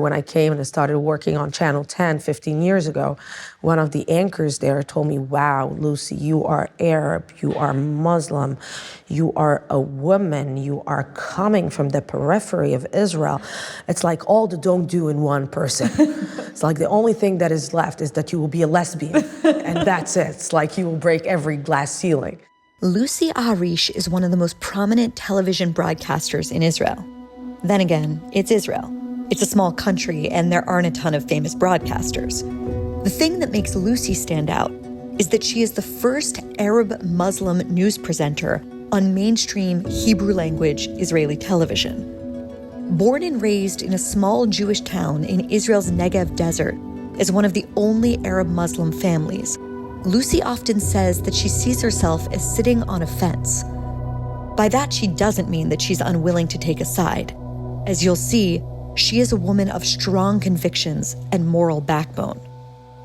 when I came and I started working on Channel 10 15 years ago, one of the anchors there told me, wow, Lucy, you are Arab, you are Muslim, you are a woman, you are coming from the periphery of Israel. It's like all the don't do in one person. It's like the only thing that is left is that you will be a lesbian, and that's it. It's like you will break every glass ceiling. Lucy Aharish is one of the most prominent television broadcasters in Israel. Then again, it's Israel. It's a small country, and there aren't a ton of famous broadcasters. The thing that makes Lucy stand out is that she is the first Arab Muslim news presenter on mainstream Hebrew-language Israeli television. Born and raised in a small Jewish town in Israel's Negev desert as one of the only Arab Muslim families, Lucy often says that she sees herself as sitting on a fence. By that, she doesn't mean that she's unwilling to take a side. As you'll see, she is a woman of strong convictions and moral backbone.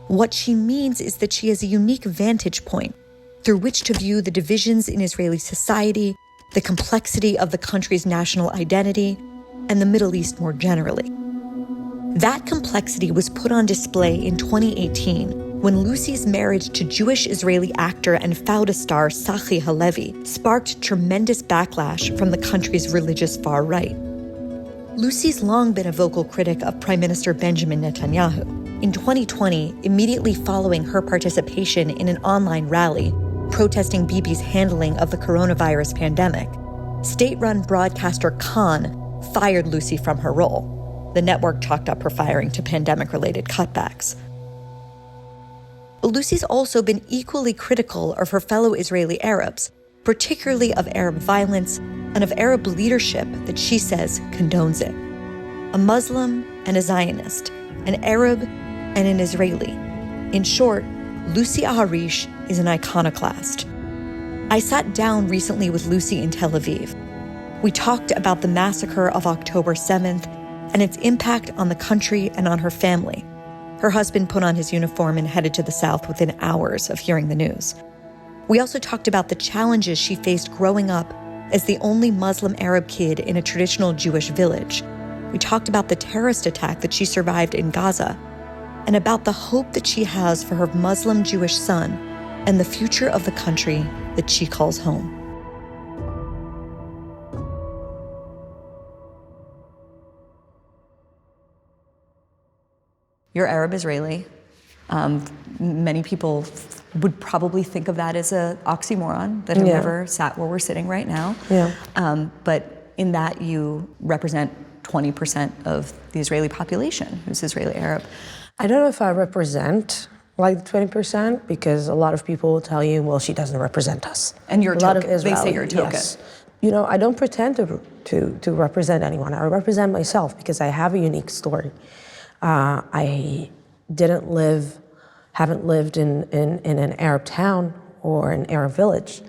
What she means is that she has a unique vantage point through which to view the divisions in Israeli society, the complexity of the country's national identity, and the Middle East more generally. That complexity was put on display in 2018 when Lucy's marriage to Jewish-Israeli actor and Fauda star Tzachi Halevi sparked tremendous backlash from the country's religious far right. Lucy's long been a vocal critic of Prime Minister Benjamin Netanyahu. In 2020, immediately following her participation in an online rally protesting Bibi's handling of the coronavirus pandemic, state-run broadcaster Khan fired Lucy from her role. The network chalked up her firing to pandemic-related cutbacks. But Lucy's also been equally critical of her fellow Israeli Arabs, particularly of Arab violence and of Arab leadership that she says condones it. A Muslim and a Zionist, an Arab and an Israeli. In short, Lucy Aharish is an iconoclast. I sat down recently with Lucy in Tel Aviv. We talked about the massacre of October 7th and its impact on the country and on her family. Her husband put on his uniform and headed to the south within hours of hearing the news. We also talked about the challenges she faced growing up as the only Muslim Arab kid in a traditional Jewish village. We talked about the terrorist attack that she survived in Gaza, and about the hope that she has for her Muslim Jewish son and the future of the country that she calls home. You're Arab Israeli. Many people would probably think of that as an oxymoron, that have never sat where we're sitting right now. But in that you represent 20% of the Israeli population who's Israeli Arab. I don't know if I represent like 20%, because a lot of people will tell you, well, she doesn't represent us. And you're a token. They say you're a token. Yes. You know, I don't pretend to represent anyone. I represent myself because I have a unique story. I haven't lived in an Arab town or an Arab village.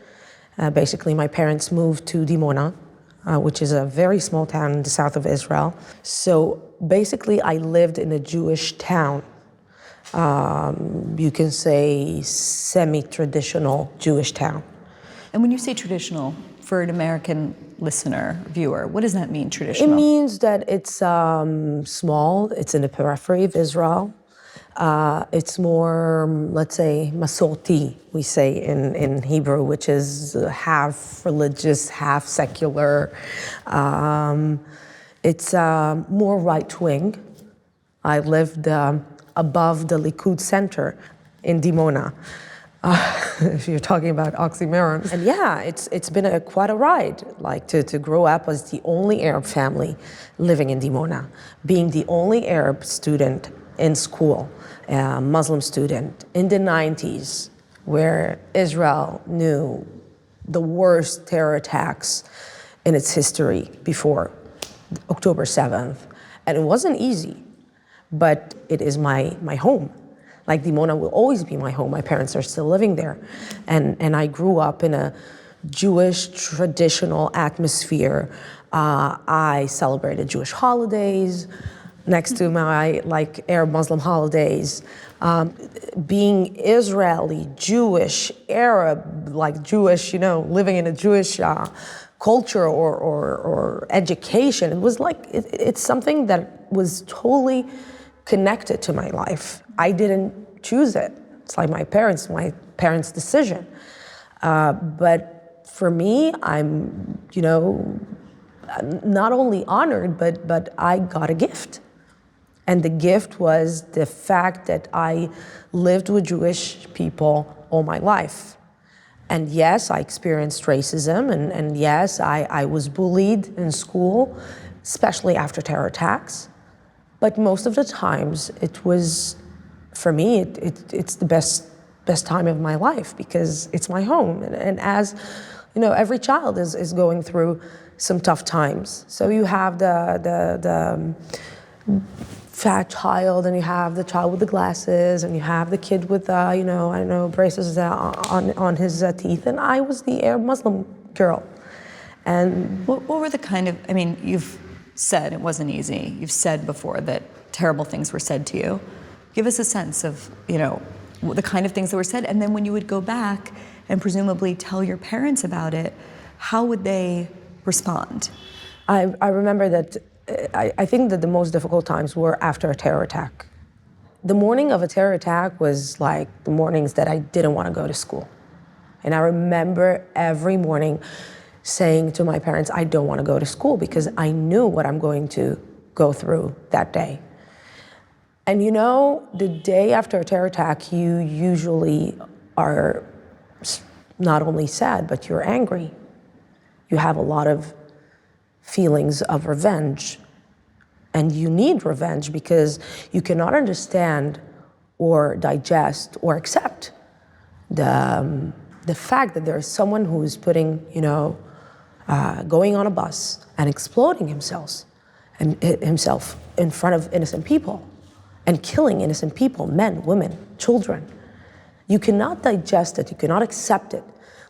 Basically, my parents moved to Dimona, which is a very small town in the south of Israel. So basically, I lived in a Jewish town. You can say semi-traditional Jewish town. And when you say traditional, for an American listener, viewer, what does that mean, traditional? It means that it's small, it's in the periphery of Israel. It's more, let's say, masorti, we say in Hebrew, which is half religious, half secular. It's more right-wing. I lived above the Likud Center in Dimona. If you're talking about oxymorons. And yeah, it's been quite a ride, like to grow up as the only Arab family living in Dimona, being the only Arab student in school, Muslim student in the 90s, where Israel knew the worst terror attacks in its history before October 7th. And it wasn't easy, but it is my home. Like Dimona will always be my home. My parents are still living there. And I grew up in a Jewish traditional atmosphere. I celebrated Jewish holidays next to my Arab Muslim holidays. Being Israeli, Jewish, Arab, Jewish, living in a Jewish culture or education. It was like, it's something that was totally connected to my life. I didn't choose it. It's like my parents' decision. But for me, I'm, not only honored, but I got a gift. And the gift was the fact that I lived with Jewish people all my life. And yes, I experienced racism, and yes, I was bullied in school, especially after terror attacks. But most of the times, it was, for me, it's the best time of my life because it's my home. And as, every child is going through some tough times. So you have the fat child, and you have the child with the glasses, and you have the kid with, braces on his teeth. And I was the Arab Muslim girl. And what were the kind of, you've said it wasn't easy. You've said before that terrible things were said to you. Give us a sense of, the kind of things that were said. And then when you would go back and presumably tell your parents about it, how would they respond? I remember that I think that the most difficult times were after a terror attack. The morning of a terror attack was like the mornings that I didn't want to go to school. And I remember every morning saying to my parents, I don't want to go to school because I knew what I'm going to go through that day. And the day after a terror attack, you usually are not only sad, but you're angry. You have a lot of feelings of revenge. And you need revenge because you cannot understand or digest or accept the fact that there is someone who is putting, going on a bus and exploding himself in front of innocent people and killing innocent people, men, women, children. You cannot digest it, you cannot accept it,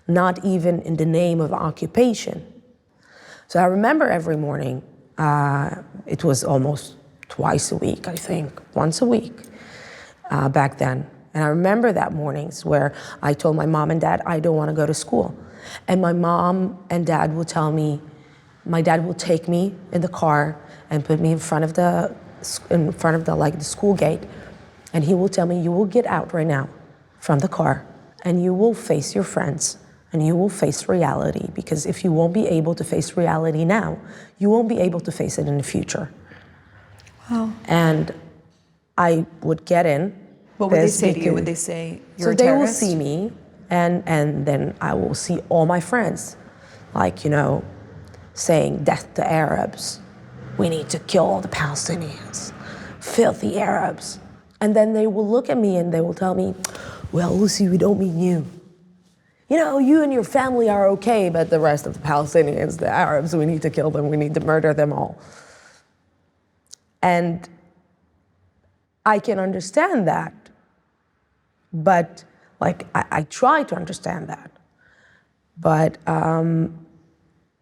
not even in the name of occupation. So I remember every morning, it was almost twice a week, I think, once a week back then. And I remember that mornings where I told my mom and dad, I don't want to go to school. And my mom and dad will tell me, my dad will take me in the car and put me in front of the school gate. And he will tell me, you will get out right now from the car and you will face your friends. And you will face reality, because if you won't be able to face reality now, you won't be able to face it in the future. Wow. And I would get in. What would they say to you? Would they say you're a terrorist? So they will see me, and then I will see all my friends, saying death to Arabs. We need to kill all the Palestinians. Filthy Arabs. And then they will look at me and they will tell me, well, Lucy, we don't mean you. You and your family are okay, but the rest of the Palestinians, the Arabs, we need to kill them, we need to murder them all. And I can understand that, but I try to understand that. But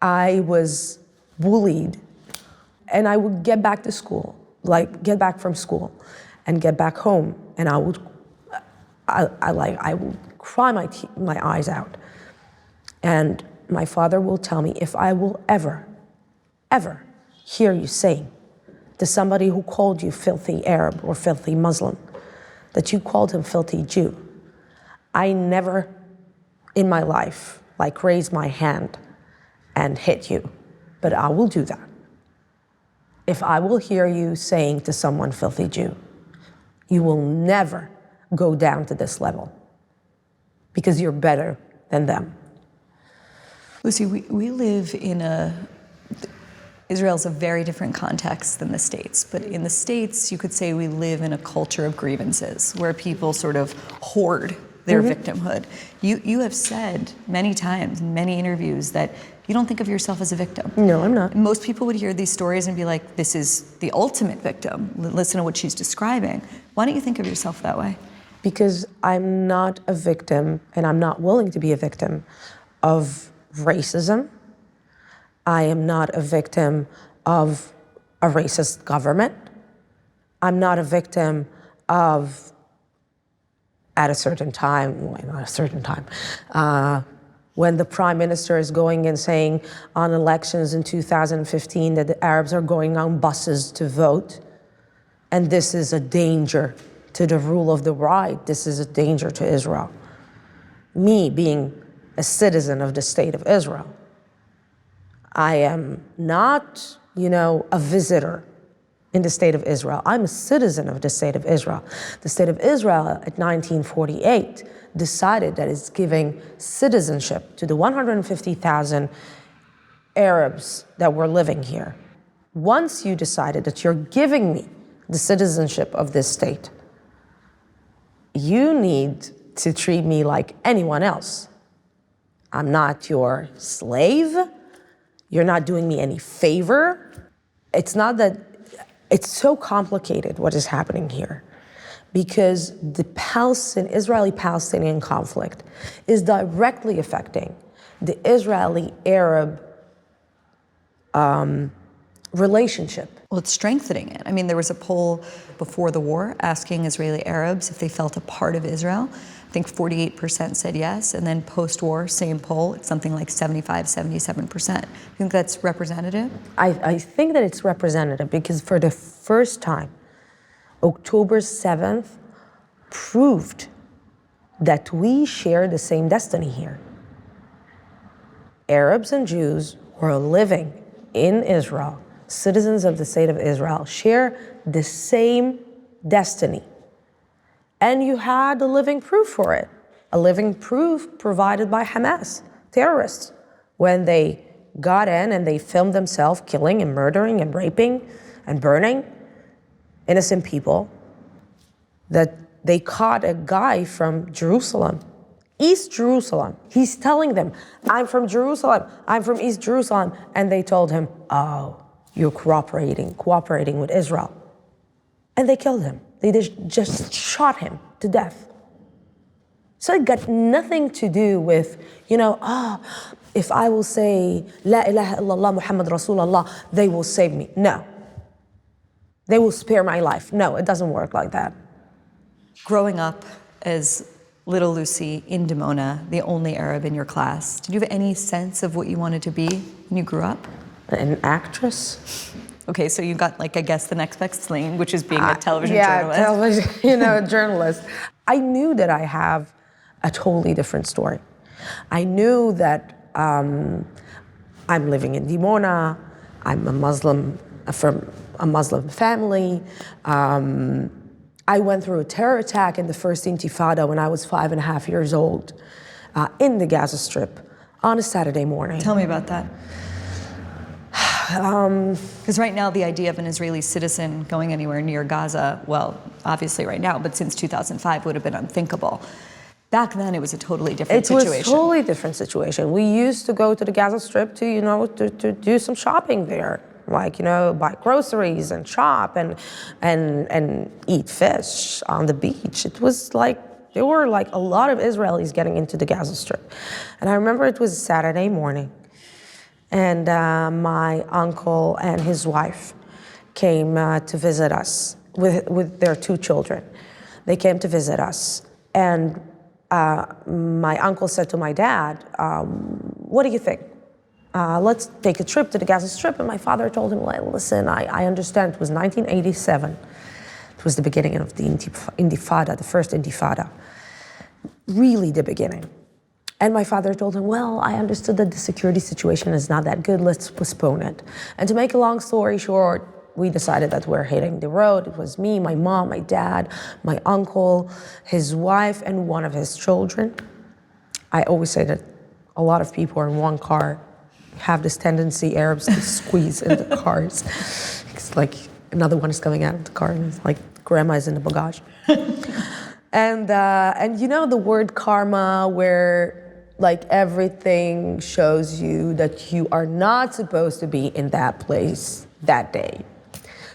I was bullied, and I would get back to school, get back from school and get back home, and I would cry my eyes out. And my father will tell me, if I will ever hear you saying to somebody who called you filthy Arab or filthy Muslim, that you called him filthy Jew, I never in my life raise my hand and hit you, but I will do that. If I will hear you saying to someone filthy Jew, you will never go down to this level, because you're better than them. Lucy, we live in Israel's a very different context than the States, but in the States, you could say we live in a culture of grievances where people sort of hoard their victimhood. You have said many times in many interviews that you don't think of yourself as a victim. No, I'm not. Most people would hear these stories and be like, this is the ultimate victim. Listen to what she's describing. Why don't you think of yourself that way? Because I'm not a victim, and I'm not willing to be a victim of racism. I am not a victim of a racist government. I'm not a victim of, at a certain time, well, not a certain time, when the Prime Minister is going and saying on elections in 2015 that the Arabs are going on buses to vote, and this is a danger to the rule of the right, this is a danger to Israel. Me being a citizen of the state of Israel, I am not, a visitor in the state of Israel. I'm a citizen of the state of Israel. The state of Israel at 1948 decided that it's giving citizenship to the 150,000 Arabs that were living here. Once you decided that you're giving me the citizenship of this state, you need to treat me like anyone else. I'm not your slave. You're not doing me any favor. It's not that, it's so complicated what is happening here, because the Israeli-Palestinian conflict is directly affecting the Israeli-Arab relationship. Well, it's strengthening it. I mean, there was a poll before the war asking Israeli Arabs if they felt a part of Israel. I think 48% said yes, and then post-war, same poll, it's something like 75, 77%. You think that's representative? I think that it's representative because for the first time, October 7th proved that we share the same destiny here. Arabs and Jews who are living in Israel, citizens of the state of Israel, share the same destiny. And you had a living proof for it, a living proof provided by Hamas, terrorists, when they got in and they filmed themselves killing and murdering and raping and burning innocent people, that they caught a guy from Jerusalem, East Jerusalem. He's telling them, I'm from Jerusalem, I'm from East Jerusalem. And they told him, oh, you're cooperating with Israel. And they killed him. They just shot him to death. So it got nothing to do with, if I will say, La ilaha illallah Muhammad Rasulullah, they will save me. No. They will spare my life. No, it doesn't work like that. Growing up as little Lucy in Dimona, the only Arab in your class, did you have any sense of what you wanted to be when you grew up? An actress. Okay, so you got, I guess, the next best thing, which is being a television journalist. Yeah, television, journalist. I knew that I have a totally different story. I knew that I'm living in Dimona. I'm a Muslim from a Muslim family. I went through a terror attack in the first Intifada when I was 5.5 years old in the Gaza Strip on a Saturday morning. Tell me about that. Because right now the idea of an Israeli citizen going anywhere near Gaza, well, obviously right now, but since 2005 would have been unthinkable. Back then it was a totally different situation. It was a totally different situation. We used to go to the Gaza Strip to do some shopping there. Buy groceries and shop and eat fish on the beach. It was there were a lot of Israelis getting into the Gaza Strip. And I remember it was a Saturday morning. And my uncle and his wife came to visit us with their 2 children. They came to visit us. And my uncle said to my dad, what do you think? Let's take a trip to the Gaza Strip. And my father told him, well, listen, I understand. It was 1987. It was the beginning of the Intifada, the first Intifada. Really the beginning. And my father told him, well, I understood that the security situation is not that good. Let's postpone it. And to make a long story short, we decided that we're hitting the road. It was me, my mom, my dad, my uncle, his wife, and one of his children. I always say that a lot of people are in one car have this tendency, Arabs, to squeeze into cars. It's another one is coming out of the car, and it's grandma is in the bagage. And the word karma, where everything shows you that you are not supposed to be in that place that day.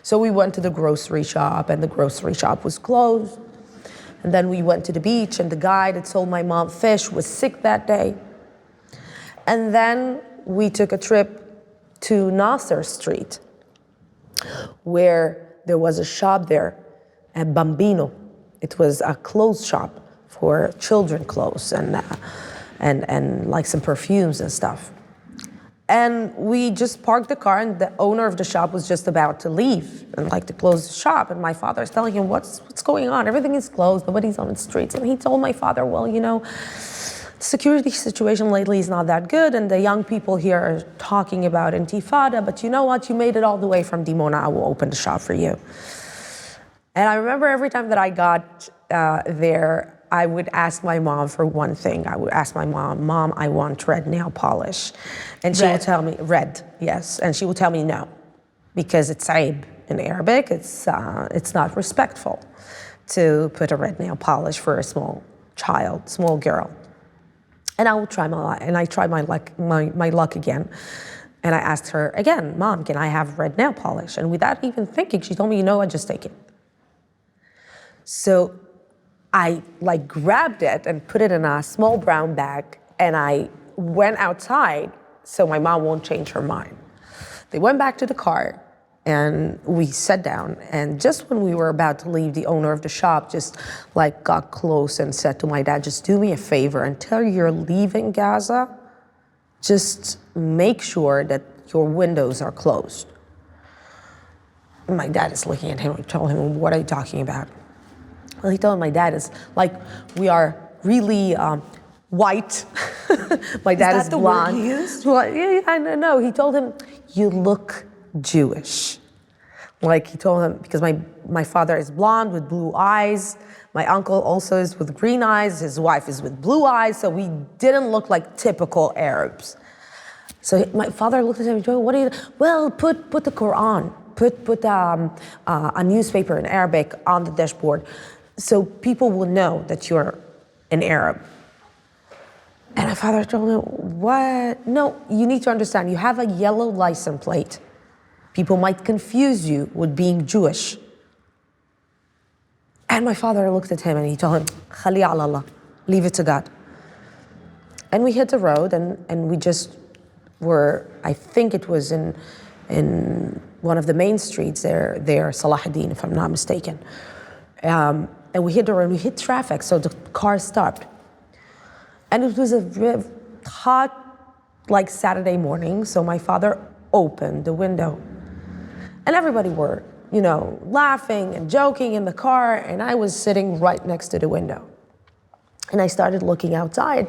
So we went to the grocery shop, and the grocery shop was closed. And then we went to the beach, and the guy that sold my mom fish was sick that day. And then we took a trip to Nasser Street, where there was a shop there, at Bambino. It was a clothes shop for children clothes. and like some perfumes and stuff. And we just parked the car, and the owner of the shop was just about to leave and like to close the shop. And my father is telling him, what's going on? Everything is closed, nobody's on the streets. And he told my father, well, you know, the security situation lately is not that good, and the young people here are talking about intifada, but you know what? You made it all the way from Dimona, I will open the shop for you. And I remember every time that I got there, I would ask my mom for one thing. I would ask my mom, I want red nail polish. And she would tell me, red, yes. And she would tell me no, because it's aib in Arabic. It's not respectful to put a red nail polish for a small child, small girl. And I would try my luck again. And I asked her again, Mom, can I have red nail polish? And without even thinking, she told me, you know what, just take it. So I like grabbed it and put it in a small brown bag, and I went outside so my mom won't change her mind. They went back to the car, and we sat down, and just when we were about to leave, the owner of the shop just like got close and said to my dad, just do me a favor, until you're leaving Gaza, just make sure that your windows are closed. And my dad is looking at him and told him, what are you talking about? Well, he told him my dad is like, we are really white. My dad is blonde. Is that the word he used? Well, yeah, I know. He told him, you look Jewish. Like he told him, because my father is blonde with blue eyes. My uncle also is with green eyes. His wife is with blue eyes. So we didn't look like typical Arabs. So my father looked at him and told him, what are you, well, put the Quran, put a newspaper in Arabic on the dashboard, so people will know that you're an Arab. And my father told him, what? No, you need to understand, you have a yellow license plate. People might confuse you with being Jewish. And my father looked at him and he told him, Khali ala Allah, leave it to God. And we hit the road, and we just were, I think it was in one of the main streets there, Salahuddin, if I'm not mistaken. And we hit the road, we hit traffic, so the car stopped. And it was a hot, like Saturday morning, so my father opened the window. And everybody were, you know, laughing and joking in the car, and I was sitting right next to the window. And I started looking outside,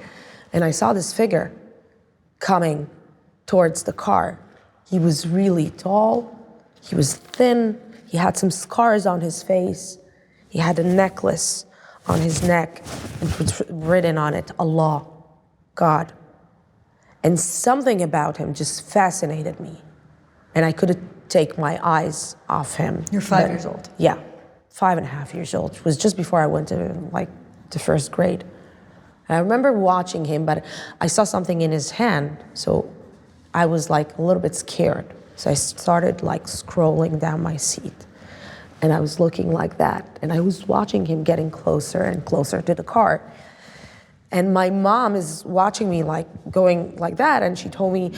and I saw this figure coming towards the car. He was really tall, he was thin, he had some scars on his face. He had a necklace on his neck, and it was written on it, Allah, God. And something about him just fascinated me. And I couldn't take my eyes off him. You're 5 years old? Yeah, 5.5 years old. It was just before I went to like the first grade. And I remember watching him, but I saw something in his hand, so I was like a little bit scared. So I started like scrolling down my seat. And I was looking like that, and I was watching him getting closer and closer to the car. And my mom is watching me like going like that, and she told me,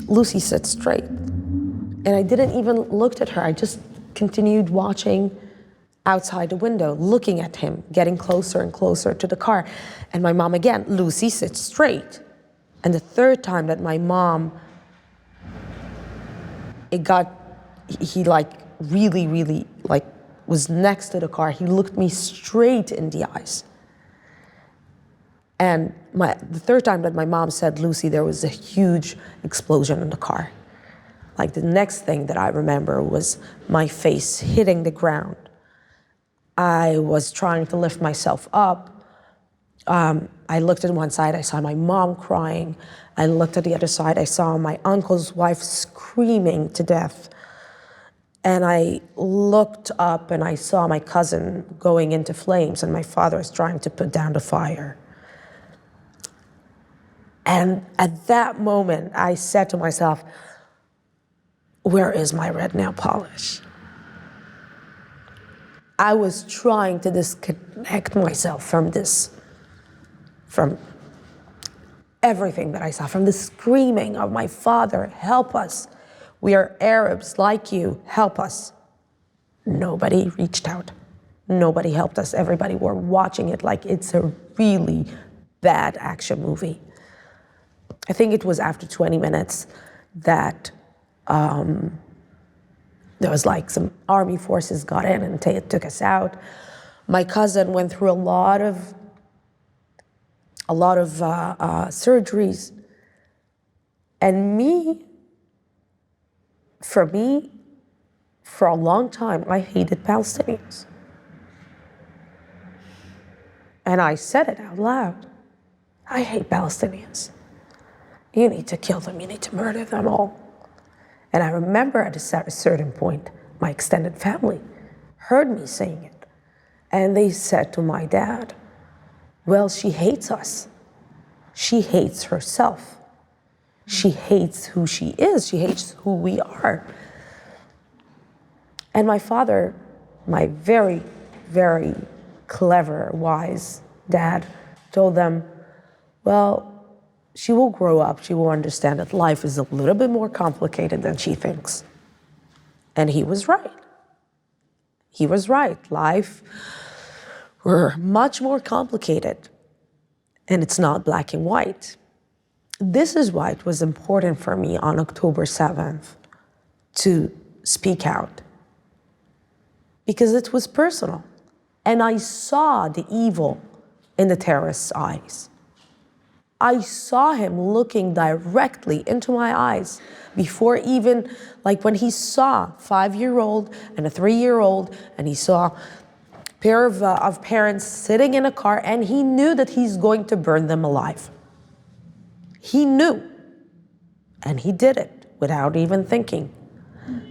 Lucy, sit straight. And I didn't even look at her, I just continued watching outside the window, looking at him, getting closer and closer to the car. And my mom again, Lucy, sit straight. And the third time that my mom, he like really like was next to the car, he looked me straight in the eyes. And the third time that my mom said, Lucy, there was a huge explosion in the car. Like the next thing that I remember was my face hitting the ground. I was trying to lift myself up. I looked at one side, I saw my mom crying. I looked at the other side, I saw my uncle's wife screaming to death. And I looked up and I saw my cousin going into flames, and my father is trying to put down the fire. And at that moment, I said to myself, where is my red nail polish? I was trying to disconnect myself from everything that I saw, from the screaming of my father, help us. We are Arabs like you, help us. Nobody reached out. Nobody helped us. Everybody were watching it like it's a really bad action movie. I think it was after 20 minutes that there was like some army forces got in and took us out. My cousin went through a lot of surgeries. And for a long time, I hated Palestinians. And I said it out loud. I hate Palestinians. You need to kill them, you need to murder them all. And I remember at a certain point, my extended family heard me saying it. And they said to my dad, well, she hates us. She hates herself. She hates who she is. She hates who we are. And my father, my very, very clever, wise dad, told them, well, she will grow up. She will understand that life is a little bit more complicated than she thinks. And he was right. He was right. Life were much more complicated. And it's not black and white. This is why it was important for me on October 7th to speak out. Because it was personal. And I saw the evil in the terrorist's eyes. I saw him looking directly into my eyes before even, like when he saw a 5-year-old and a 3-year-old, and he saw a pair of parents sitting in a car, and he knew that he's going to burn them alive. He knew, and he did it without even thinking.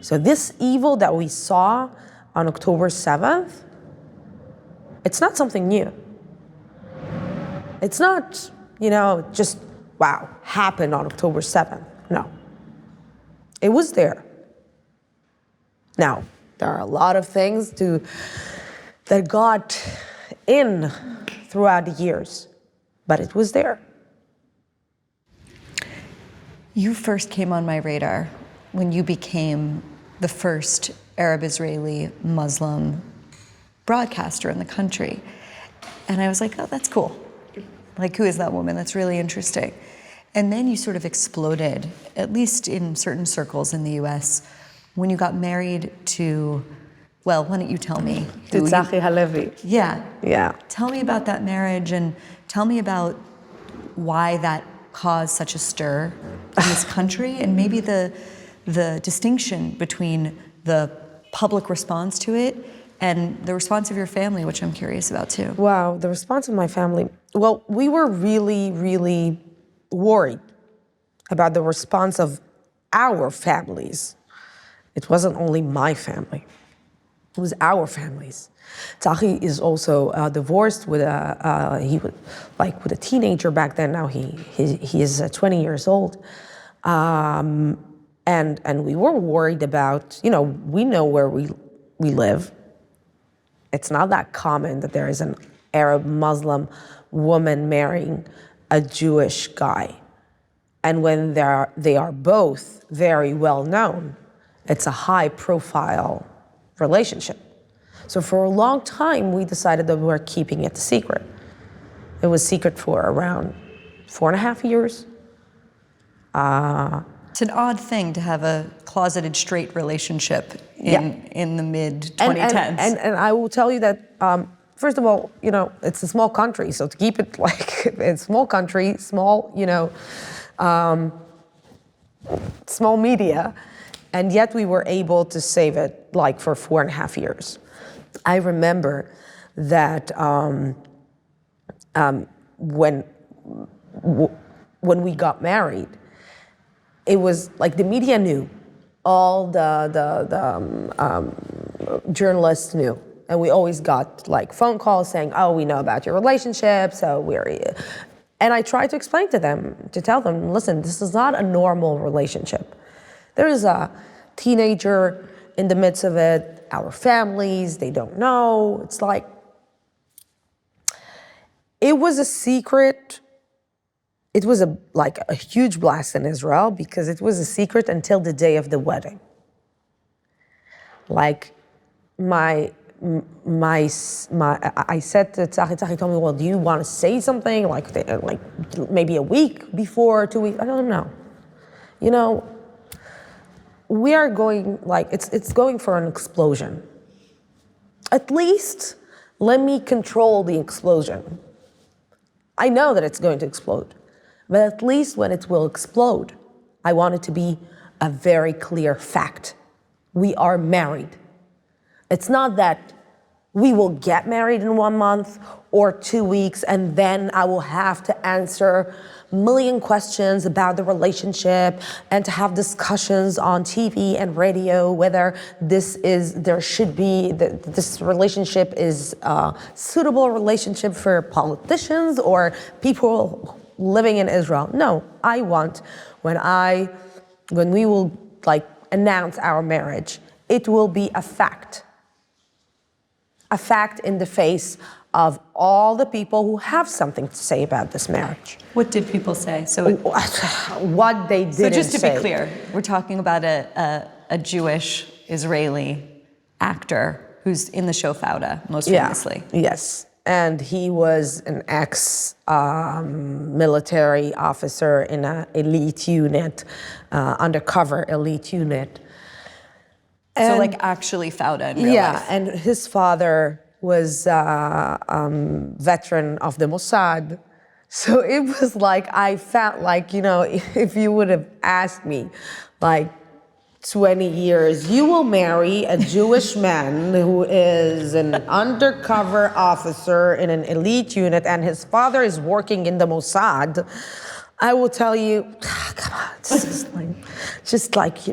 So this evil that we saw on October 7th, it's not something new. It's not, just, wow, happened on October 7th. No. It was there. Now, there are a lot of things that got in throughout the years, but it was there. You first came on my radar when you became the first Arab-Israeli Muslim broadcaster in the country. And I was like, oh, that's cool. Like, who is that woman? That's really interesting. And then you sort of exploded, at least in certain circles in the US, when you got married to, well, why don't you tell me? To Tzachi Halevi. Yeah. Yeah. Tell me about that marriage, and tell me about why that caused such a stir in this country, and maybe the distinction between the public response to it and the response of your family, which I'm curious about too. Wow, the response of my family. Well, we were really, really worried about the response of our families. It wasn't only my family. It was our families. Tzachi is also divorced with with a teenager back then. Now he is 20 years old, and we were worried about. We know where we live. It's not that common that there is an Arab Muslim woman marrying a Jewish guy, and when they are both very well known, it's a high profile relationship. So for a long time, we decided that we were keeping it secret. It was secret for around 4.5 years. It's an odd thing to have a closeted straight relationship in the mid-2010s. And I will tell you that, first of all, it's a small country, so to keep it like a small country, small media, and yet we were able to save it like for 4.5 years. I remember that when we got married, it was like the media knew, all the journalists knew, and we always got like phone calls saying, "Oh, we know about your relationship, so we're." And I tried to explain to them, to tell them, listen, this is not a normal relationship. There is a teenager in the midst of it. Our families, they don't know. It's like, it was a secret. It was a huge blast in Israel because it was a secret until the day of the wedding. Like, my I said to Tzachi told me, well, do you want to say something like maybe a week before, 2 weeks? I don't know. You know, we are going, it's going for an explosion. At least let me control the explosion. I know that it's going to explode, but at least when it will explode, I want it to be a very clear fact. We are married. It's not that we will get married in 1 month or 2 weeks, and then I will have to answer a million questions about the relationship and to have discussions on TV and radio whether this relationship is a suitable relationship for politicians or people living in Israel. No, I want when we will announce our marriage, it will be a fact. A fact in the face of all the people who have something to say about this marriage. What did people say? What they didn't say. So just to be clear, we're talking about a Jewish Israeli actor who's in the show Fauda, most famously. Yes, and he was an ex-military officer in an elite unit, undercover elite unit. So actually Fauda in real life. Yeah, and his father was a veteran of the Mossad. So it was I felt if you would have asked me 20 years, you will marry a Jewish man who is an undercover officer in an elite unit and his father is working in the Mossad, I will tell you, come on, this is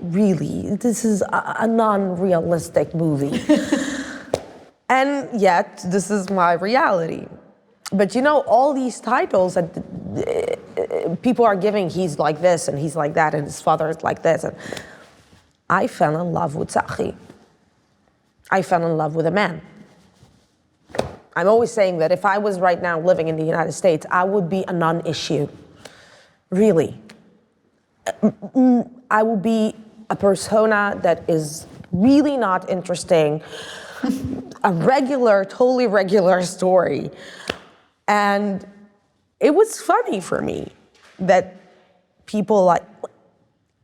really, this is a non-realistic movie. And yet, this is my reality. But all these titles that people are giving, he's like this and he's like that and his father is like this. And I fell in love with Tzachi. I fell in love with a man. I'm always saying that if I was right now living in the United States, I would be a non-issue. Really. I will be a persona that is really not interesting, a totally regular story. And it was funny for me that people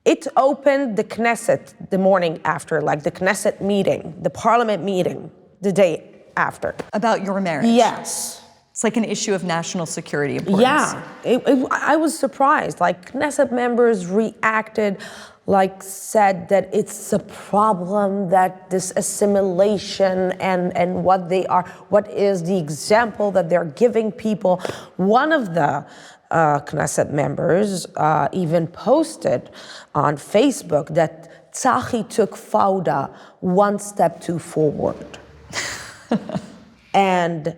it opened the Knesset the morning after, the Knesset meeting, the parliament meeting, the day after. About your marriage? Yes. It's an issue of national security importance. Yeah, I was surprised. Knesset members reacted, said that it's a problem that this assimilation and what is the example that they're giving people. One of the Knesset members even posted on Facebook that Tzachi took Fauda one step too forward. And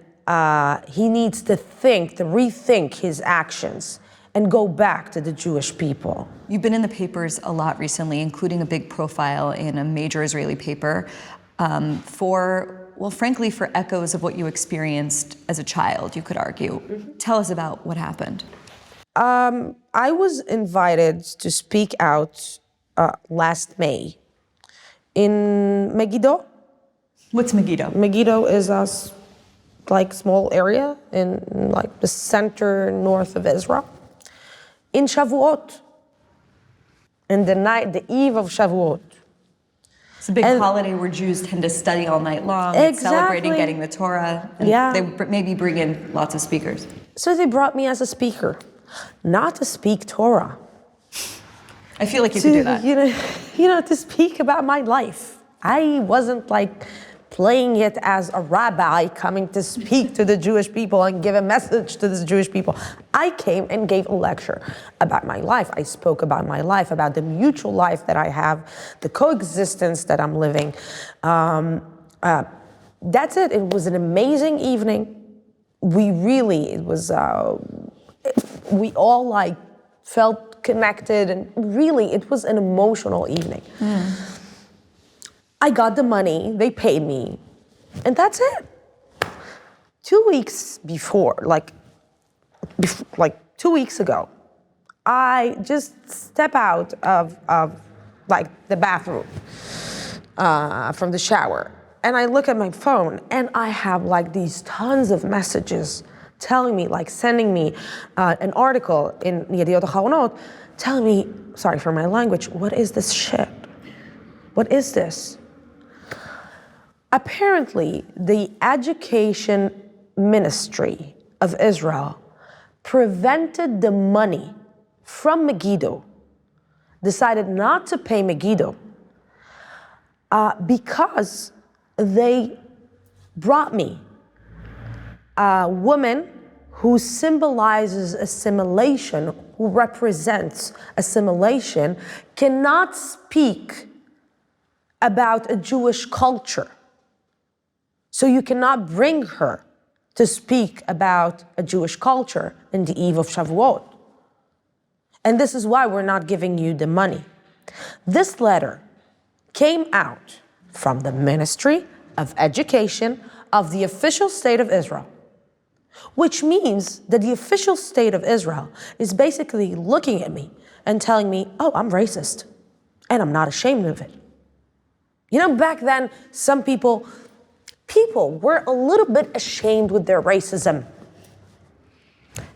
he needs to rethink his actions and go back to the Jewish people. You've been in the papers a lot recently, including a big profile in a major Israeli paper frankly, for echoes of what you experienced as a child, you could argue. Mm-hmm. Tell us about what happened. I was invited to speak out last May in Megiddo. What's Megiddo? Megiddo is a small area in the center north of Israel. In Shavuot, in the eve of Shavuot. It's a big holiday where Jews tend to study all night long, celebrating getting the Torah, and they maybe bring in lots of speakers. So they brought me as a speaker, not to speak Torah. I feel like you could do that. To speak about my life. I wasn't playing it as a rabbi coming to speak to the Jewish people and give a message to the Jewish people. I came and gave a lecture about my life. I spoke about my life, about the mutual life that I have, the coexistence that I'm living. That's it. It was an amazing evening. We all felt connected, and really it was an emotional evening. I got the money, they paid me, and that's it. 2 weeks before, 2 weeks ago, I just step out of the bathroom from the shower, and I look at my phone and I have like these tons of messages telling me, like sending me an article in Yediot Ahronoth, telling me, sorry for my language, what is this shit? What is this? Apparently, the education ministry of Israel prevented the money from Megiddo, decided not to pay Megiddo, because they brought me a woman who symbolizes assimilation, who represents assimilation, cannot speak about a Jewish culture. So you cannot bring her to speak about a Jewish culture in the eve of Shavuot. And this is why we're not giving you the money. This letter came out from the Ministry of Education of the official state of Israel, which means that the official state of Israel is basically looking at me and telling me, oh, I'm racist, and I'm not ashamed of it. You know, back then, some people were a little bit ashamed with their racism.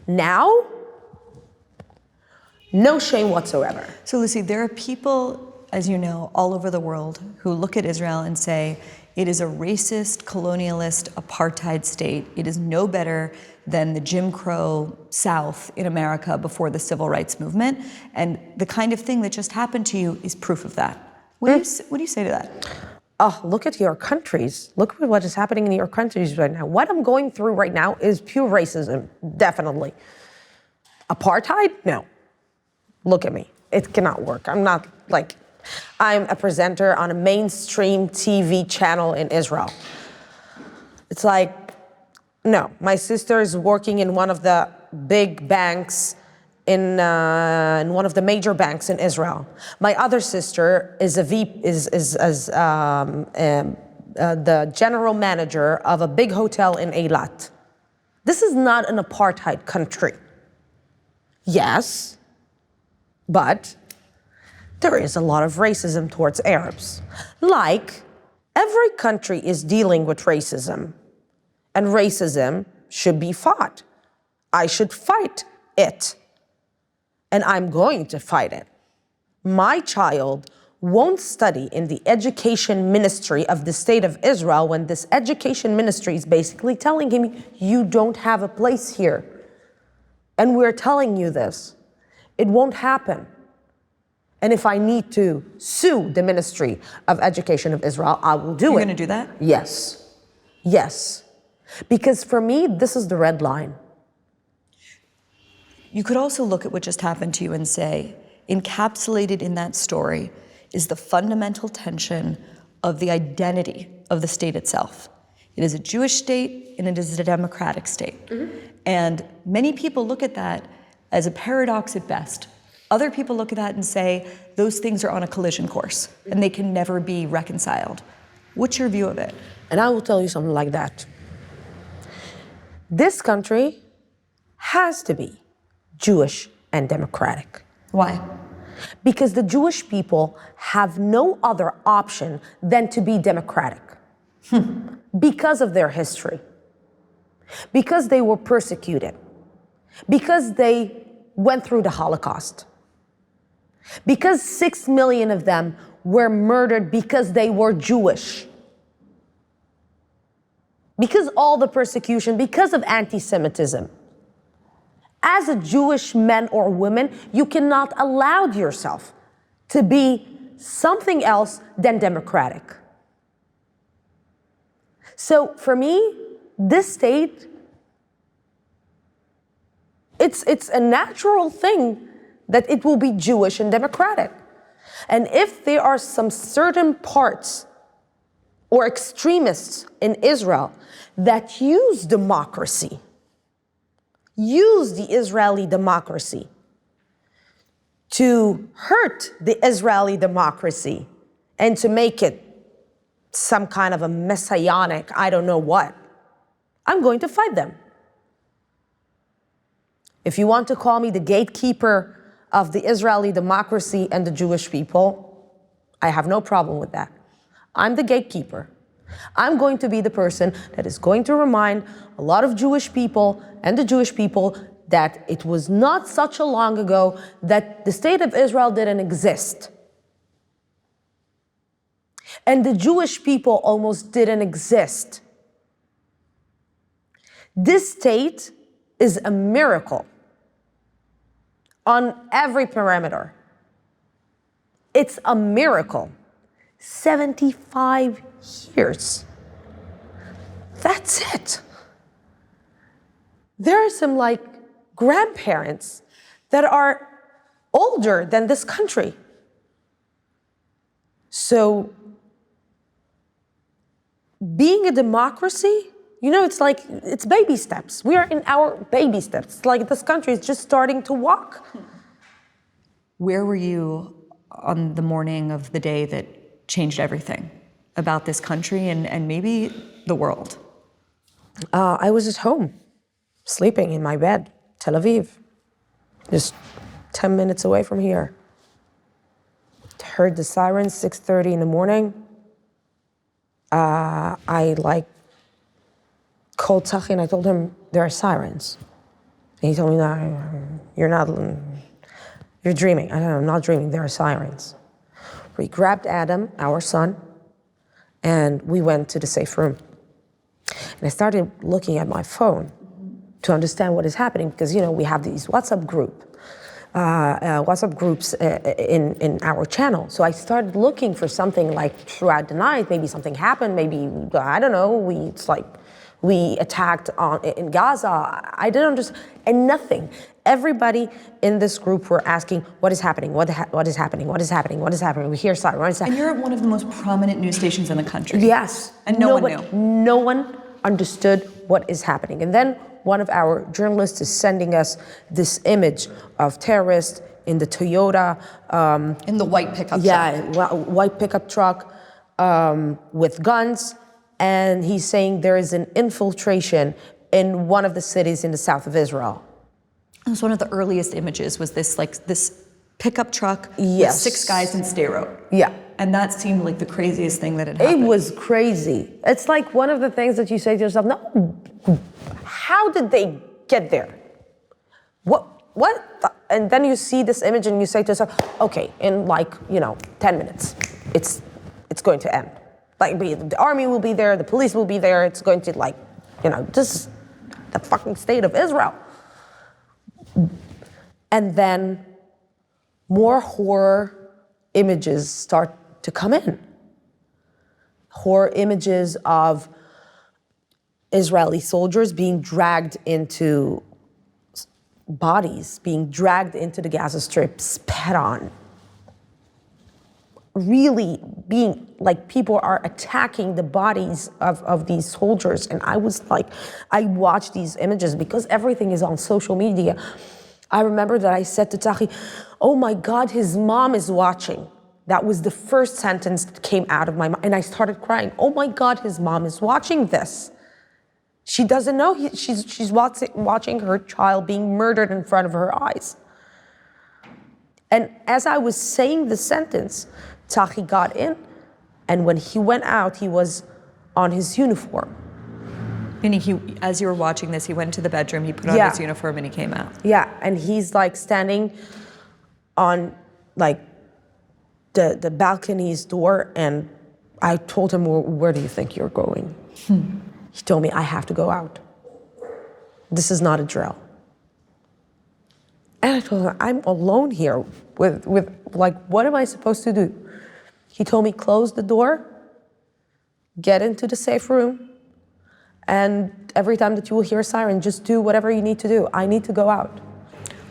Now, no shame whatsoever. So Lucy, there are people, as you know, all over the world who look at Israel and say, it is a racist, colonialist, apartheid state. It is no better than the Jim Crow South in America before the Civil Rights Movement. And the kind of thing that just happened to you is proof of that. What do you say to that? Oh, look at your countries. Look at what is happening in your countries right now. What I'm going through right now is pure racism, definitely. Apartheid? No. Look at me. It cannot work. I'm a presenter on a mainstream TV channel in Israel. It's like, no. My sister is working in one of the big banks in one of the major banks in Israel. My other sister is the general manager of a big hotel in Eilat. This is not an apartheid country. Yes, but there is a lot of racism towards Arabs. Like, every country is dealing with racism, and racism should be fought. I should fight it. And I'm going to fight it. My child won't study in the education ministry of the state of Israel when this education ministry is basically telling him, you don't have a place here. And we're telling you this. It won't happen. And if I need to sue the Ministry of Education of Israel, I will do it. You're going to do that? Yes. Yes. Because for me, this is the red line. You could also look at what just happened to you and say, encapsulated in that story is the fundamental tension of the identity of the state itself. It is a Jewish state and it is a democratic state. Mm-hmm. And many people look at that as a paradox at best. Other people look at that and say, those things are on a collision course and they can never be reconciled. What's your view of it? And I will tell you something like that. This country has to be Jewish and democratic. Why? Because the Jewish people have no other option than to be democratic. Because of their history. Because they were persecuted. Because they went through the Holocaust. Because 6 million of them were murdered because they were Jewish. Because all the persecution, because of anti-Semitism. As a Jewish man or woman, you cannot allow yourself to be something else than democratic. So for me, this state, it's a natural thing that it will be Jewish and democratic. And if there are some certain parts or extremists in Israel that use democracy, use the Israeli democracy to hurt the Israeli democracy and to make it some kind of a messianic, I don't know what, I'm going to fight them. If you want to call me the gatekeeper of the Israeli democracy and the Jewish people, I have no problem with that. I'm the gatekeeper. I'm going to be the person that is going to remind a lot of Jewish people and the Jewish people that it was not such a long ago that the state of Israel didn't exist. And the Jewish people almost didn't exist. This state is a miracle on every parameter. It's a miracle. 75 years. That's it. There are some grandparents that are older than this country. So being a democracy, it's baby steps. We are in our baby steps. It's like this country is just starting to walk. Where were you on the morning of the day that changed everything about this country and maybe the world? I was at home, sleeping in my bed, Tel Aviv, just 10 minutes away from here. Heard the sirens, 6:30 in the morning. I called Tzachi and I told him there are sirens. And he told me, no, you're dreaming. I don't know, I'm not dreaming, there are sirens. We grabbed Adam, our son, and we went to the safe room. And I started looking at my phone to understand what is happening because, we have these WhatsApp groups in our channel. So I started looking for something throughout the night, maybe something happened, maybe, I don't know, we attacked in Gaza. I didn't understand, and nothing. Everybody in this group were asking, what is happening? What is happening? What is happening? What is happening? We hear sirens. What is happening? And you're at one of the most prominent news stations in the country. Yes. And no one knew. No one understood what is happening. And then one of our journalists is sending us this image of terrorists in the Toyota. In the white pickup truck. Yeah, white pickup truck with guns. And he's saying there is an infiltration in one of the cities in the south of Israel. It was one of the earliest images was this pickup truck Yes. with 6 guys in Sderot. Yeah. And that seemed like the craziest thing that had happened. It was crazy. It's like one of the things that you say to yourself, no, how did they get there? And then you see this image and you say to yourself, okay, in 10 minutes, it's going to end. The army will be there, the police will be there, it's going to this is the fucking state of Israel. And then more horror images start to come in. Horror images of Israeli soldiers being dragged into bodies, being dragged into the Gaza Strip, spat on. Really being people are attacking the bodies of these soldiers. And I watched these images because everything is on social media. I remember that I said to Tzachi, oh my God, his mom is watching. That was the first sentence that came out of my mouth. And I started crying. Oh my God, his mom is watching this. She doesn't know she's watching her child being murdered in front of her eyes. And as I was saying the sentence, Tzachi got in, and when he went out, he was on his uniform. Meaning as you were watching this, he went into the bedroom, he put on his uniform, and he came out. Yeah, and he's standing on the balcony's door, and I told him, where do you think you're going? He told me, I have to go out. This is not a drill. And I told him, I'm alone here with what am I supposed to do? He told me, close the door, get into the safe room, and every time that you will hear a siren, just do whatever you need to do. I need to go out.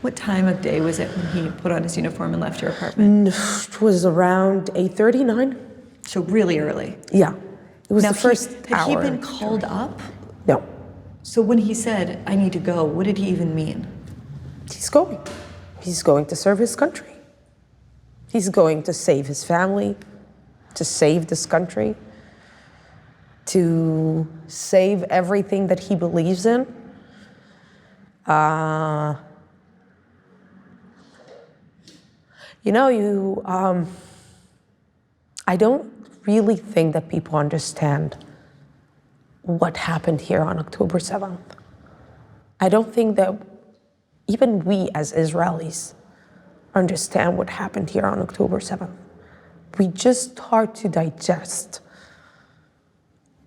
What time of day was it when he put on his uniform and left your apartment? It was around 8:30, 9. So really early. Yeah. It was now, the first hour. Had he been called up? No. So when he said, I need to go, what did he even mean? He's going. He's going to serve his country. He's going to save his family, to save this country, to save everything that he believes in. I don't really think that people understand what happened here on October 7th. I don't think that even we as Israelis understand what happened here on October 7th. We just start to digest.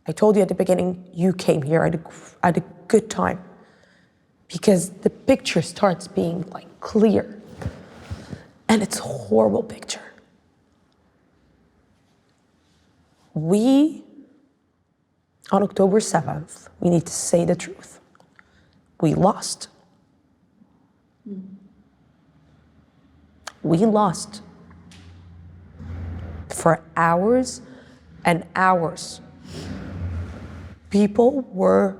I told you at the beginning, you came here at a good time because the picture starts being like clear. And it's a horrible picture. We, on October 7th, we need to say the truth. We lost. We lost for hours and hours. People were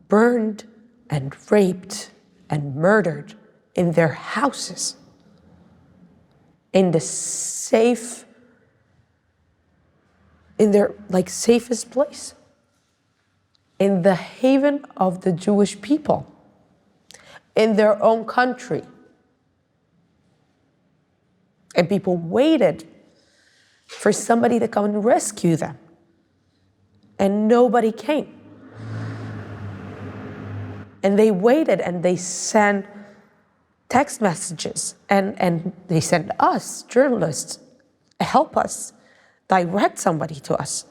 burned and raped and murdered in their houses, in the in their safest place, in the haven of the Jewish people, in their own country. And people waited for somebody to come and rescue them. And nobody came. And they waited and they sent text messages and they sent us, journalists, help us, direct somebody to us.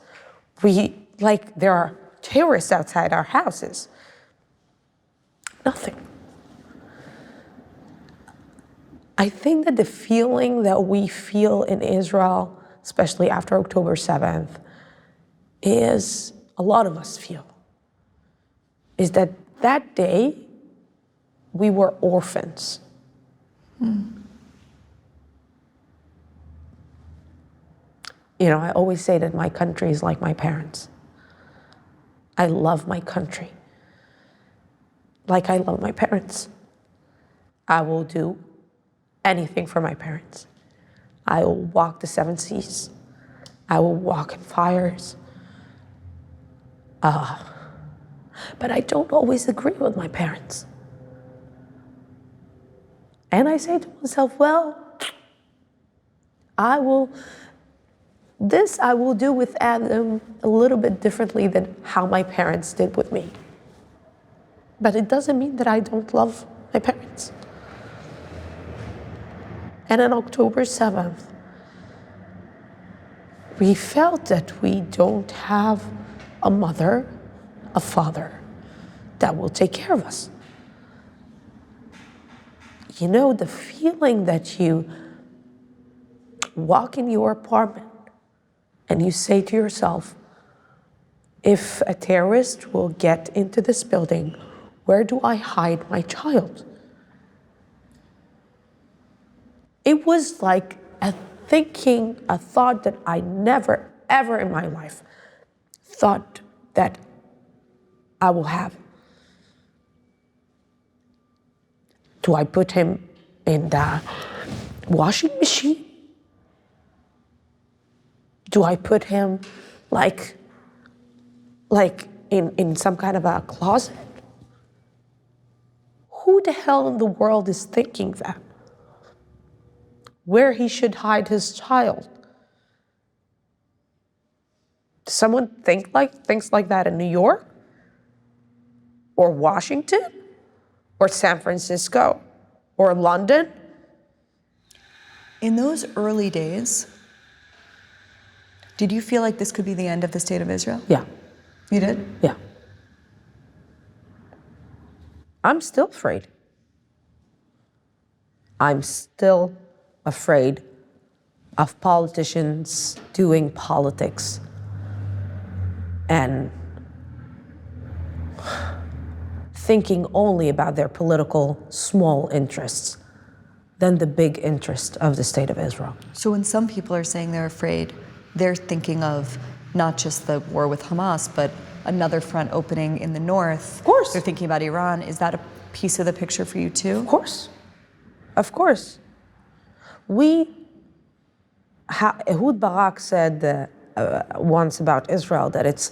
There are terrorists outside our houses. Nothing. I think that the feeling that we feel in Israel, especially after October 7th, is, a lot of us feel, is that that day we were orphans. You know, I always say that my country is like my parents. I love my country like I love my parents. I will do anything for my parents. I will walk the 7 seas. I will walk in fires. But I don't always agree with my parents. And I say to myself, well, I will do with Adam a little bit differently than how my parents did with me. But it doesn't mean that I don't love my parents. And on October 7th, we felt that we don't have a mother, a father that will take care of us. You know, the feeling that you walk in your apartment and you say to yourself, if a terrorist will get into this building, where do I hide my child? It was like a thought that I never, ever in my life thought that I will have. Do I put him in the washing machine? Do I put him like in some kind of a closet? Who the hell in the world is thinking that? Where he should hide his child? Does someone thinks like that in New York? Or Washington? Or San Francisco? Or London? In those early days, did you feel like this could be the end of the state of Israel? Yeah. You did? Yeah. I'm still afraid. I'm still afraid of politicians doing politics and thinking only about their political small interests than the big interest of the state of Israel. So when some people are saying they're afraid, they're thinking of not just the war with Hamas, but another front opening in the north. Of course. They're thinking about Iran. Is that a piece of the picture for you too? Of course. Of course. Ehud Barak said once about Israel that it's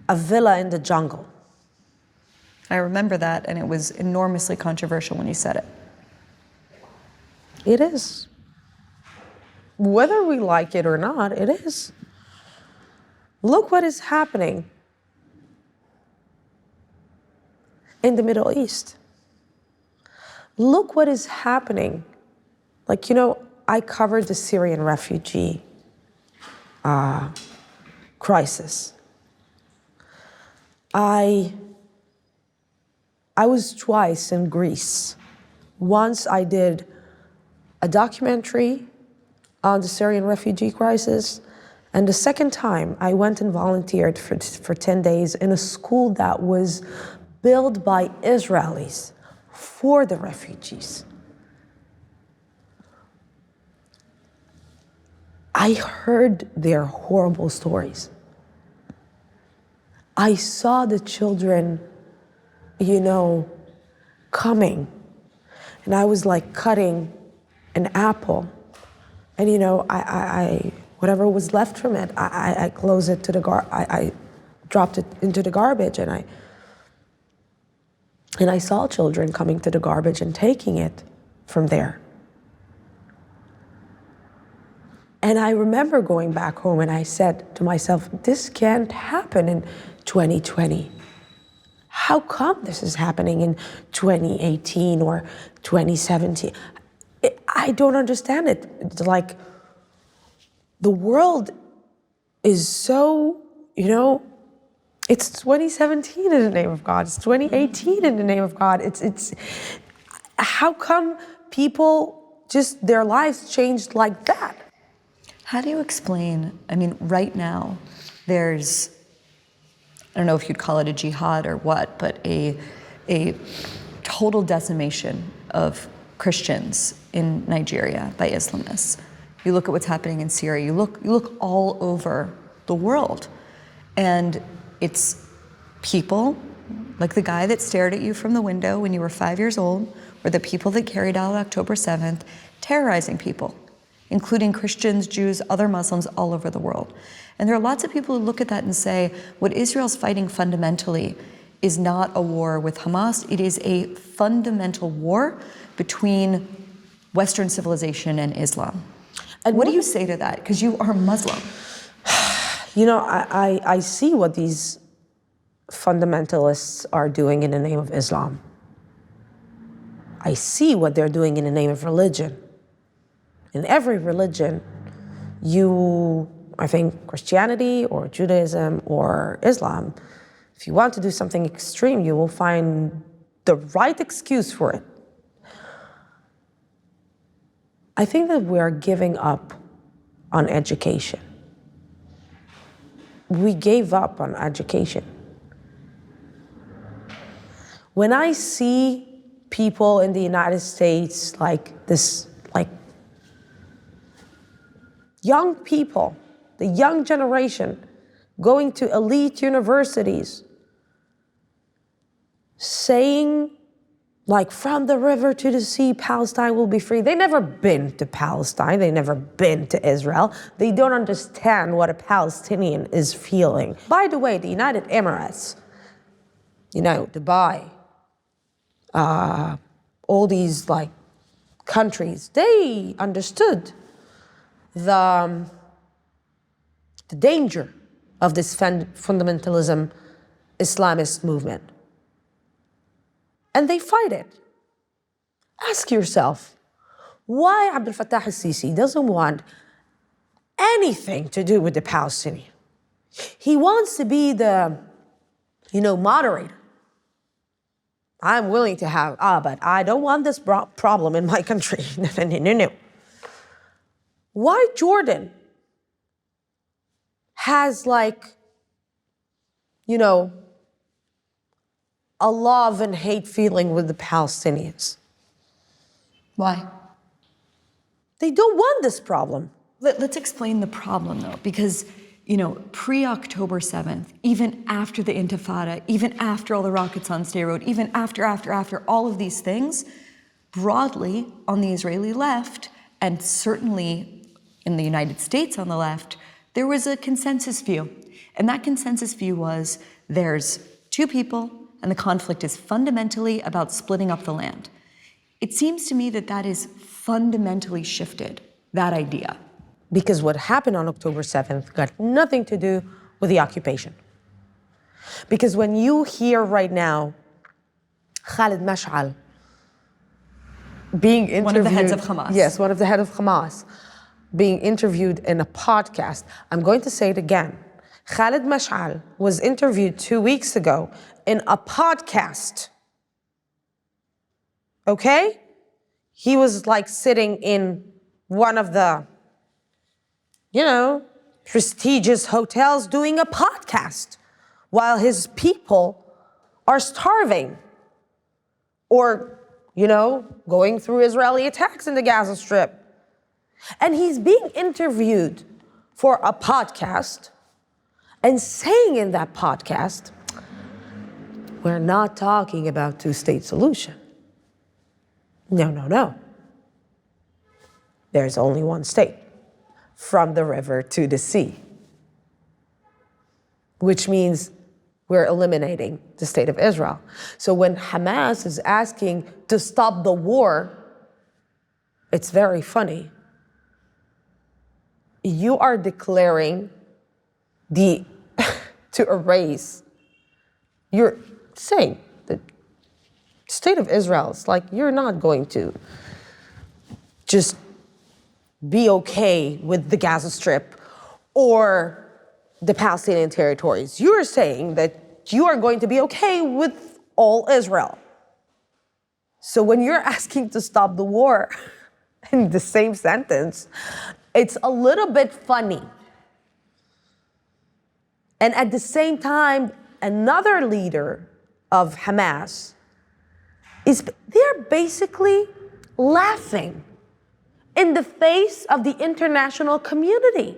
a villa in the jungle. I remember that, and it was enormously controversial when you said it. It is. Whether we like it or not, it is. Look what is happening in the Middle East. Look what is happening. Like, I covered the Syrian refugee crisis. I was twice in Greece. Once I did a documentary on the Syrian refugee crisis, and the second time I went and volunteered for 10 days in a school that was built by Israelis for the refugees. I heard their horrible stories. I saw the children, coming. And I was like cutting an apple. And, I whatever was left from it, I closed it to I dropped it into the garbage, and I saw children coming to the garbage and taking it from there. And I remember going back home and I said to myself, this can't happen in 2020. How come this is happening in 2018 or 2017? I don't understand it. It's like the world is so, it's 2017 in the name of God. It's 2018 in the name of God. It's how come people just, their lives changed like that? How do you explain, right now, there's, I don't know if you'd call it a jihad or what, but a total decimation of Christians in Nigeria by Islamists. You look at what's happening in Syria, you look all over the world, and it's people like the guy that stared at you from the window when you were 5 years old, or the people that carried out October 7th, terrorizing people, including Christians, Jews, other Muslims all over the world. And there are lots of people who look at that and say, what Israel's fighting fundamentally is not a war with Hamas, it is a fundamental war between Western civilization and Islam. And what do you say to that? Because you are Muslim. I see what these fundamentalists are doing in the name of Islam. I see what they're doing in the name of religion. In every religion, I think Christianity or Judaism or Islam, if you want to do something extreme, you will find the right excuse for it. I think that we are giving up on education. We gave up on education. When I see people in the United States like young people, the young generation, going to elite universities, saying, from the river to the sea, Palestine will be free. They've never been to Palestine. They've never been to Israel. They don't understand what a Palestinian is feeling. By the way, the United Emirates, Dubai, all these countries, they understood the danger of this fundamentalism Islamist movement. And they fight it. Ask yourself, why Abdel Fattah al-Sisi doesn't want anything to do with the Palestinian? He wants to be the, moderator. I'm willing to have, but I don't want this problem in my country. No. Why Jordan has a love and hate feeling with the Palestinians? Why? They don't want this problem. Let's explain the problem, though, because, pre-October 7th, even after the Intifada, even after all the rockets on Sderot Road, even after all of these things, broadly on the Israeli left, and certainly in the United States on the left, there was a consensus view. And that consensus view was there's two people, and the conflict is fundamentally about splitting up the land. It seems to me that is fundamentally shifted, that idea. Because what happened on October 7th got nothing to do with the occupation. Because when you hear right now Khalid Mash'al being interviewed— one of the heads of Hamas. Yes, one of the head of Hamas, being interviewed in a podcast. I'm going to say it again. Khalid Mash'al was interviewed 2 weeks ago in a podcast. Okay? He was like sitting in one of the, prestigious hotels doing a podcast while his people are starving or, going through Israeli attacks in the Gaza Strip. And he's being interviewed for a podcast and saying in that podcast, we're not talking about two-state solution. No. There's only one state, from the river to the sea, which means we're eliminating the state of Israel. So when Hamas is asking to stop the war, it's very funny. You are declaring to erase. You're saying the state of Israel is like, you're not going to just be okay with the Gaza Strip or the Palestinian territories. You're saying that you are going to be okay with all Israel. So when you're asking to stop the war in the same sentence, it's a little bit funny. And at the same time, another leader of Hamas they're basically laughing in the face of the international community.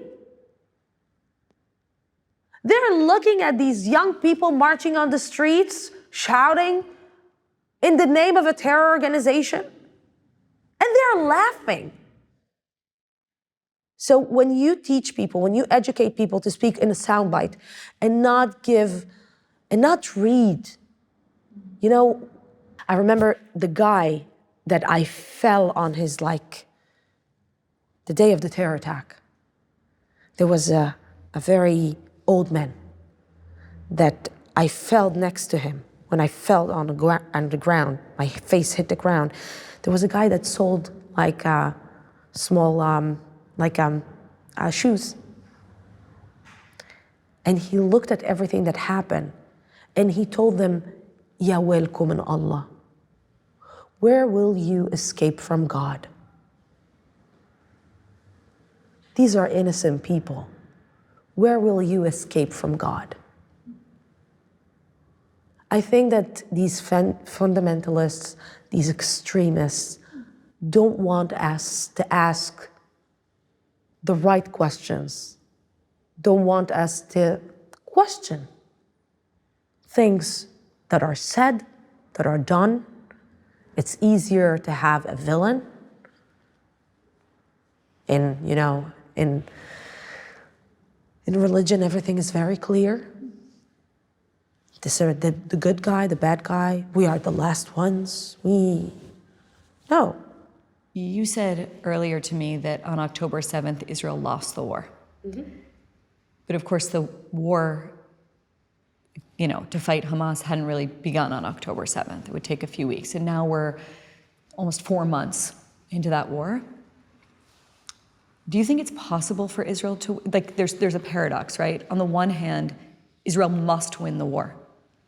They're looking at these young people marching on the streets, shouting in the name of a terror organization, and they're laughing. So when you teach people, when you educate people to speak in a soundbite and not read, I remember the guy that I fell on his, the day of the terror attack. There was a very old man that I fell next to him. When I fell on the ground, my face hit the ground. There was a guy that sold small, shoes. And he looked at everything that happened and he told them, Ya welkum in Allah. Where will you escape from God? These are innocent people. Where will you escape from God? I think that these fundamentalists, these extremists, don't want us to ask the right questions, don't want us to question things that are said, that are done. It's easier to have a villain in religion, everything is very clear. The good guy, the bad guy, we are the last ones. No. You said earlier to me that on October 7th, Israel lost the war. Mm-hmm. But of course, the war, to fight Hamas hadn't really begun on October 7th. It would take a few weeks. And now we're almost 4 months into that war. Do you think it's possible for Israel to, there's a paradox, right? On the one hand, Israel must win the war.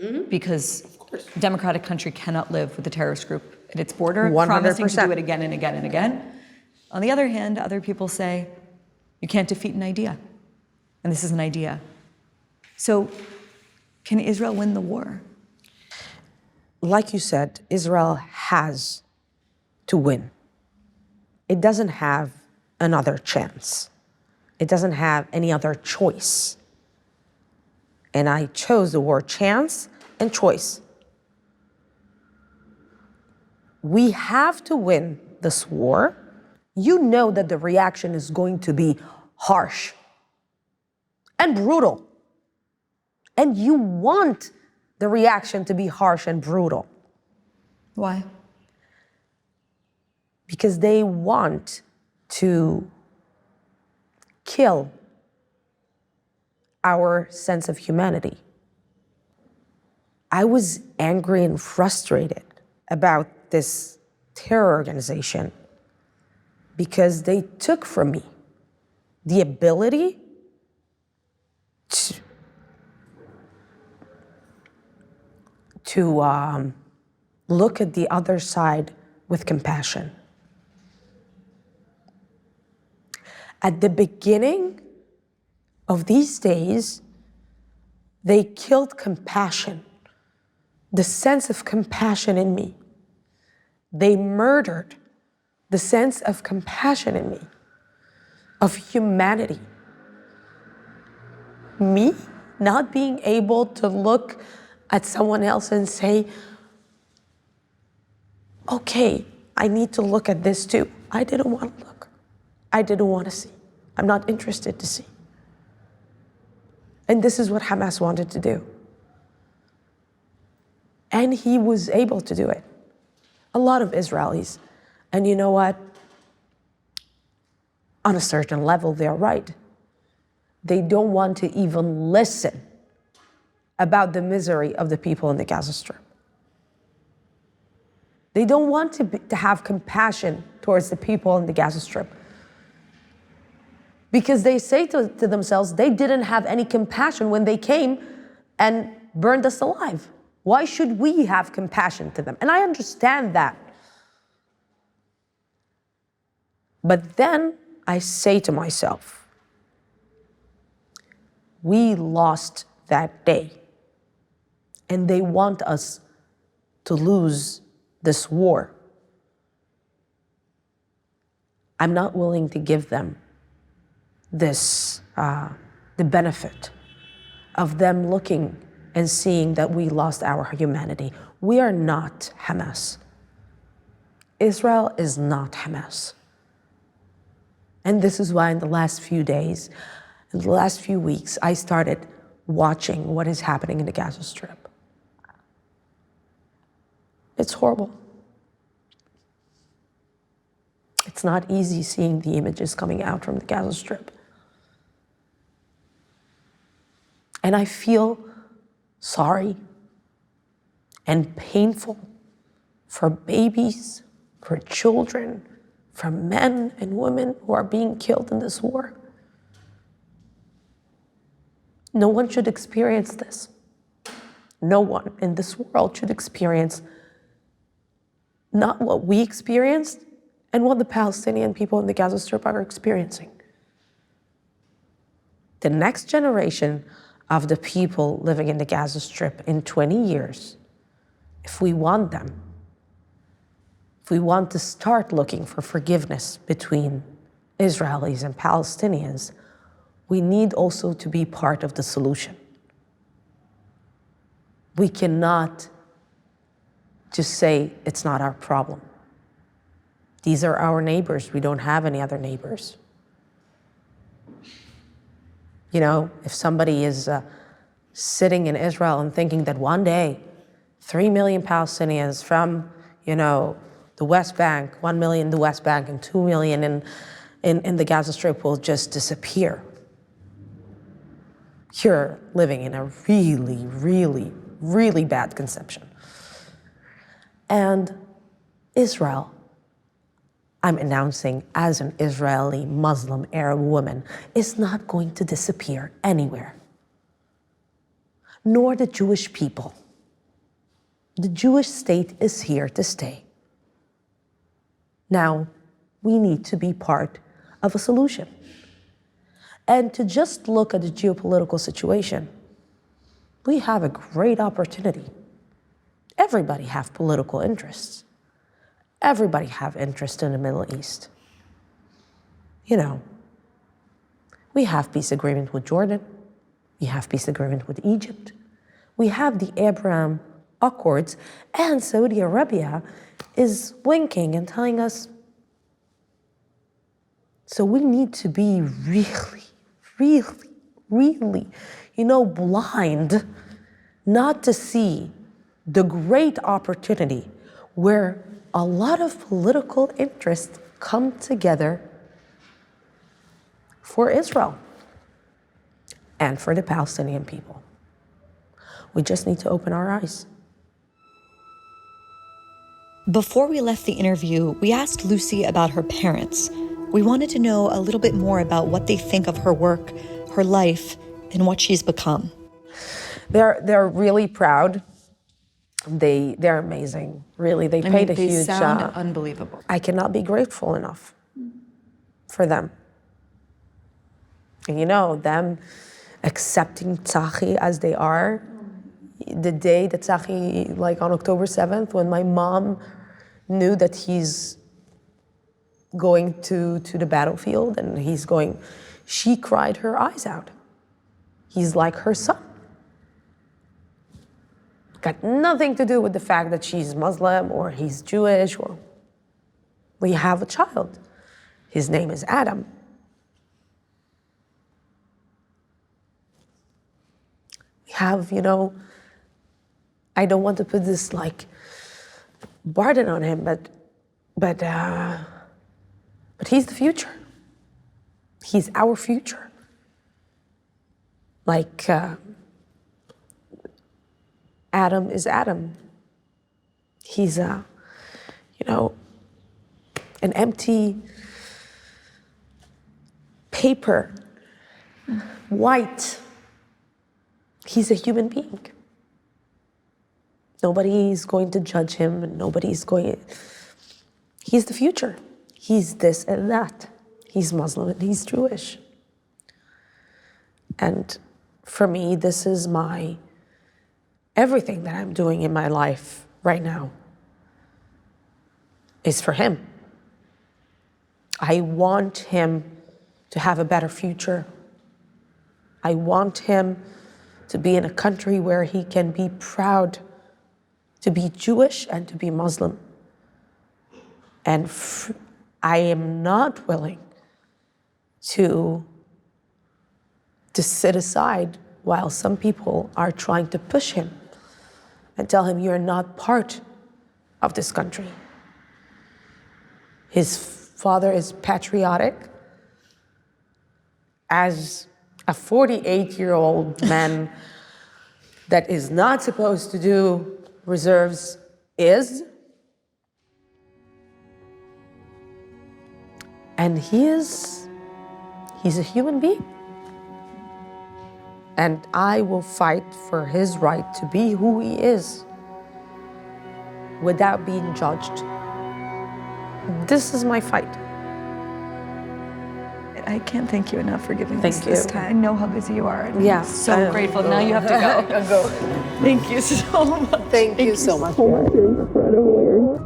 Mm-hmm. Because a democratic country cannot live with a terrorist group at its border, 100%. Promising to do it again and again and again. On the other hand, other people say, you can't defeat an idea. And this is an idea. So can Israel win the war? Like you said, Israel has to win. It doesn't have another chance. It doesn't have any other choice. And I chose the word chance and choice. We have to win this war. You know that the reaction is going to be harsh and brutal. And you want the reaction to be harsh and brutal. Why? Because they want to kill our sense of humanity. I was angry and frustrated about this terror organization because they took from me the ability to look at the other side with compassion. At the beginning of these days, they killed compassion, the sense of compassion in me. They murdered the sense of compassion in me, of humanity. Me not being able to look at someone else and say, okay, I need to look at this too. I didn't want to look. I didn't want to see. I'm not interested to see. And this is what Hamas wanted to do. And he was able to do it. A lot of Israelis. And you know what? On a certain level, they're right. They don't want to even listen about the misery of the people in the Gaza Strip. They don't want to have compassion towards the people in the Gaza Strip. Because they say to themselves, they didn't have any compassion when they came and burned us alive. Why should we have compassion to them? And I understand that. But then I say to myself, we lost that day. And they want us to lose this war. I'm not willing to give them this, the benefit of them looking and seeing that we lost our humanity. We are not Hamas. Israel is not Hamas. And this is why in the last few days, in the last few weeks, I started watching what is happening in the Gaza Strip. It's horrible. It's not easy seeing the images coming out from the Gaza Strip. And I feel sorry and painful for babies, for children, for men and women who are being killed in this war. No one should experience this. No one in this world should experience not what we experienced and what the Palestinian people in the Gaza Strip are experiencing. The next generation of the people living in the Gaza Strip in 20 years, if we want them, if we want to start looking for forgiveness between Israelis and Palestinians, we need also to be part of the solution. We cannot just say it's not our problem. These are our neighbors. We don't have any other neighbors. You know, if somebody is sitting in Israel and thinking that one day, 3 million Palestinians from, the West Bank, 1 million in the West Bank and 2 million in the Gaza Strip will just disappear. You're living in a really, really, really bad conception. And Israel, I'm announcing as an Israeli Muslim Arab woman, is not going to disappear anywhere. Nor the Jewish people. The Jewish state is here to stay. Now, we need to be part of a solution. And to just look at the geopolitical situation, we have a great opportunity. Everybody have political interests. Everybody have interest in the Middle East. We have peace agreement with Jordan. We have peace agreement with Egypt. We have the Abraham Accords, and Saudi Arabia is winking and telling us. So we need to be really, really, really, blind not to see the great opportunity where a lot of political interests come together for Israel. and for the Palestinian people. We just need to open our eyes. Before we left the interview, we asked Lucy about her parents. We wanted to know a little bit more about what they think of her work, her life, and what she's become. They're really proud. They're amazing. Really, they paid a huge. They sound unbelievable. I cannot be grateful enough for them. And them accepting Tzachi as they are. The day that Tzachi, like on October 7th, when my mom knew that he's going to the battlefield and she cried her eyes out. He's like her son. Got nothing to do with the fact that she's Muslim or he's Jewish, or we have a child. His name is Adam. We have, I don't want to put this burden on him, but he's the future. He's our future. Adam is Adam. He's an empty paper, white. He's a human being. Nobody's going to judge him, and he's the future. He's this and that. He's Muslim and he's Jewish. And for me, this is everything that I'm doing in my life right now is for him. I want him to have a better future. I want him to be in a country where he can be proud to be Jewish and to be Muslim. And I am not willing to sit aside while some people are trying to push him and tell him you're not part of this country. His father is patriotic. As a 48-year-old man that is not supposed to do reserves is. And he's a human being. And I will fight for his right to be who he is without being judged. This is my fight. I can't thank you enough for giving us this time. I know how busy you are. And Yeah. I'm so grateful. Now you have to go. Go. Thank you so much. Thank you so much. You're incredible.